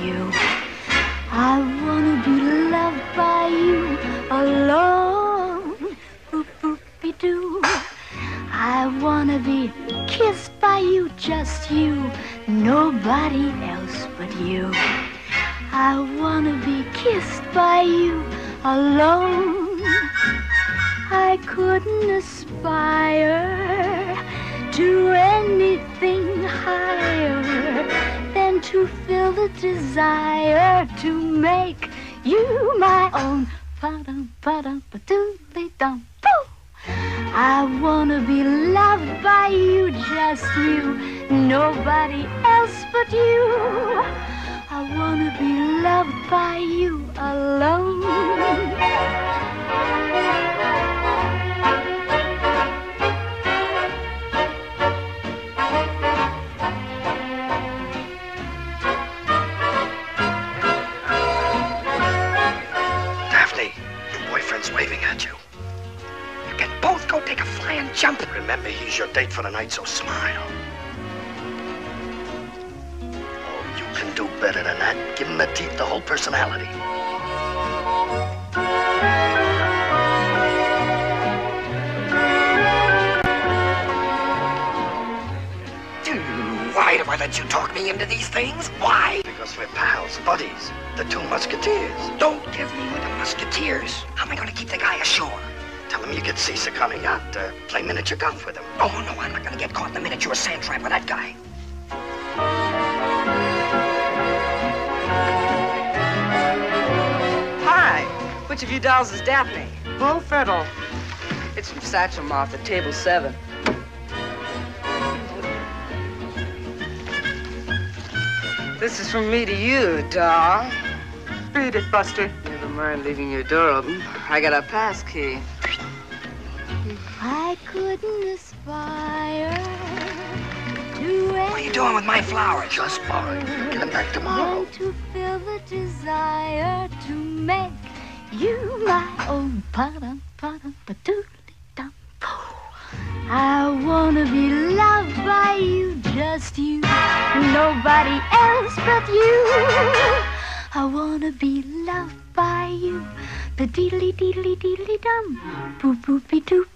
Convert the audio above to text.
you. I wanna be loved by you alone. Boop boopy doo. I wanna be kissed by you, just you, nobody else but you. I wanna be kissed by you alone. I couldn't aspire to anything higher than to feel the desire to make you my own. Pa-dum, pa-dum, pa-doodly-dum, pooh. I wanna be loved by you, just you, nobody else but you. I wanna be loved by you alone. Daphne, your boyfriend's waving at you. You can both go take a flying jump. Remember, he's your date for the night, so smile. Oh, you can do better than that. Give him the teeth, the whole personality. Why do I let you talk me into these things? Why? Because we're pals, buddies, the two musketeers. Don't give me with the musketeers. How am I going to keep the guy ashore? Tell him you get seasick on a yacht, play miniature golf with him. Oh, no, I'm not going to get caught in the miniature sand trap with that guy. Hi, which of you dolls is Daphne? Bo Fiddle. It's from Satchel Moth at table 7. This is from me to you, doll. Read it, Buster. Never mind leaving your door open. I got a pass key. I couldn't aspire to What are you doing with my flowers? Just borrowing. Get them back tomorrow. to feel the desire to make you my own. Pa-dum, pa-dum, pa-doodly-dum, pooh. I wanna be loved by you, just you, nobody else but you. I wanna be loved by you, ba-deedly-deedly-deedly-dum, boop-boopy-doop.